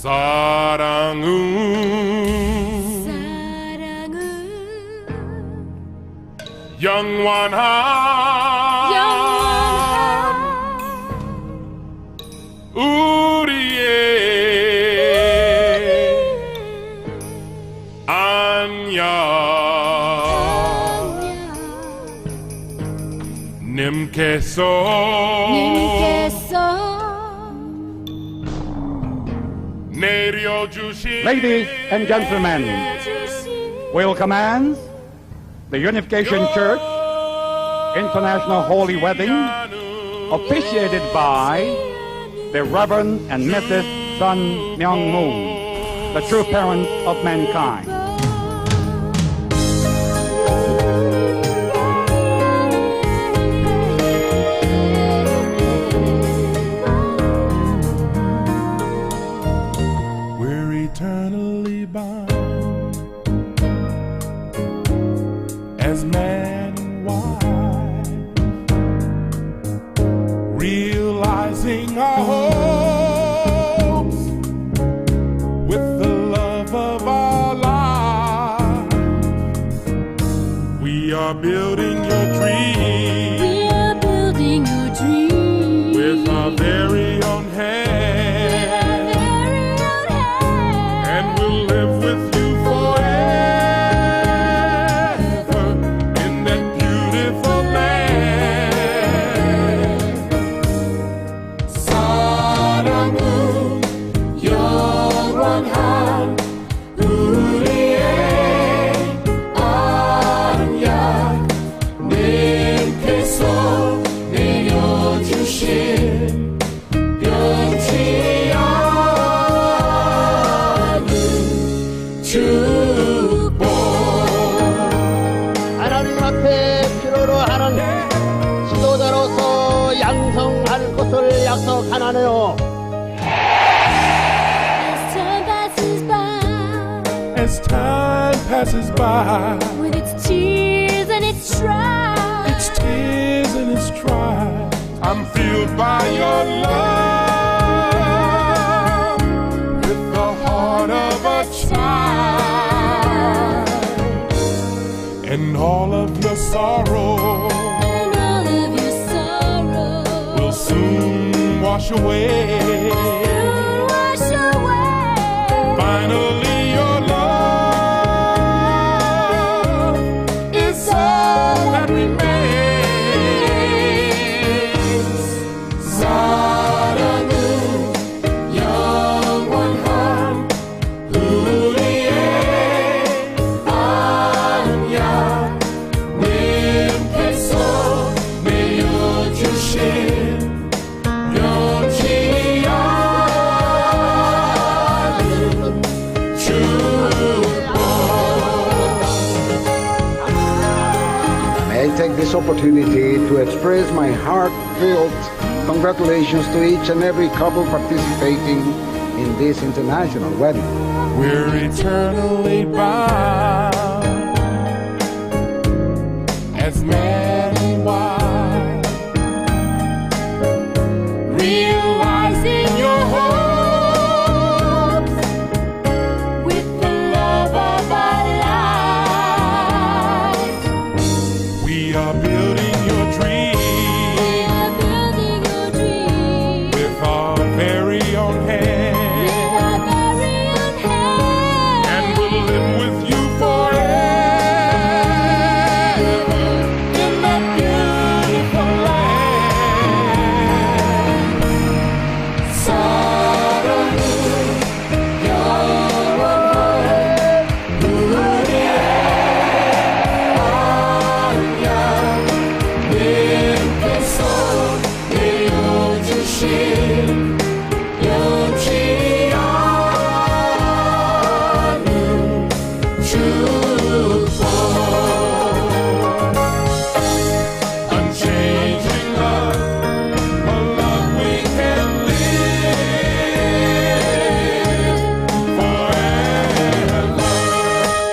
사랑은 영원한 우리의 안녕. 님께서 내려주신 Ladies and gentlemen, we'll commence the Unification Church International Holy Wedding, officiated by the Reverend and Mrs. Sun Myung Moon, the true parent of mankind. We're eternally bound as man and wife, realizing our hopes with the love of our life. We are building your dream. We are building your dream With our very own hands, and we'll live with you forever in that beautiful land. 사랑은 영원한 우리의 안녕. 님께서 내려주신 변치 않은 축복. 하나님 앞에 필요로 하는 지도자로서 양성할 것을 약속하나요. As time passes by, with its tears and its strife, its tears and its strife, I'm filled by your love with the heart of a child, and all of your sorrow and all of your sorrow will soon wash away. soon wash away. Finally, your love is all that remains. 사랑은 영원한 우리의 안녕. 님께서 내려주신 변치 않은 축복. May I take this opportunity to express my heartfelt congratulations to each and every couple participating in this international wedding. We're eternally bound as man and wife, realizing your hopes with the love of our life. We are building your dream We are building your dream with our very own hands. with our very own hands, And we'll live with you forever in that beautiful land. 사랑은 영원한 우리의 안녕. 님께서 내려주신 변치 않은 축복. Unchanging love, a love we can live forever,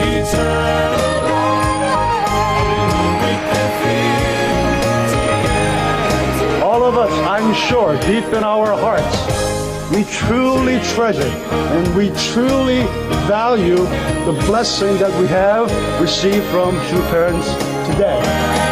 eternal love we can feel together. All of us, I'm sure, deep in our hearts, we truly treasure and we truly value the blessing that we have received from true parents today.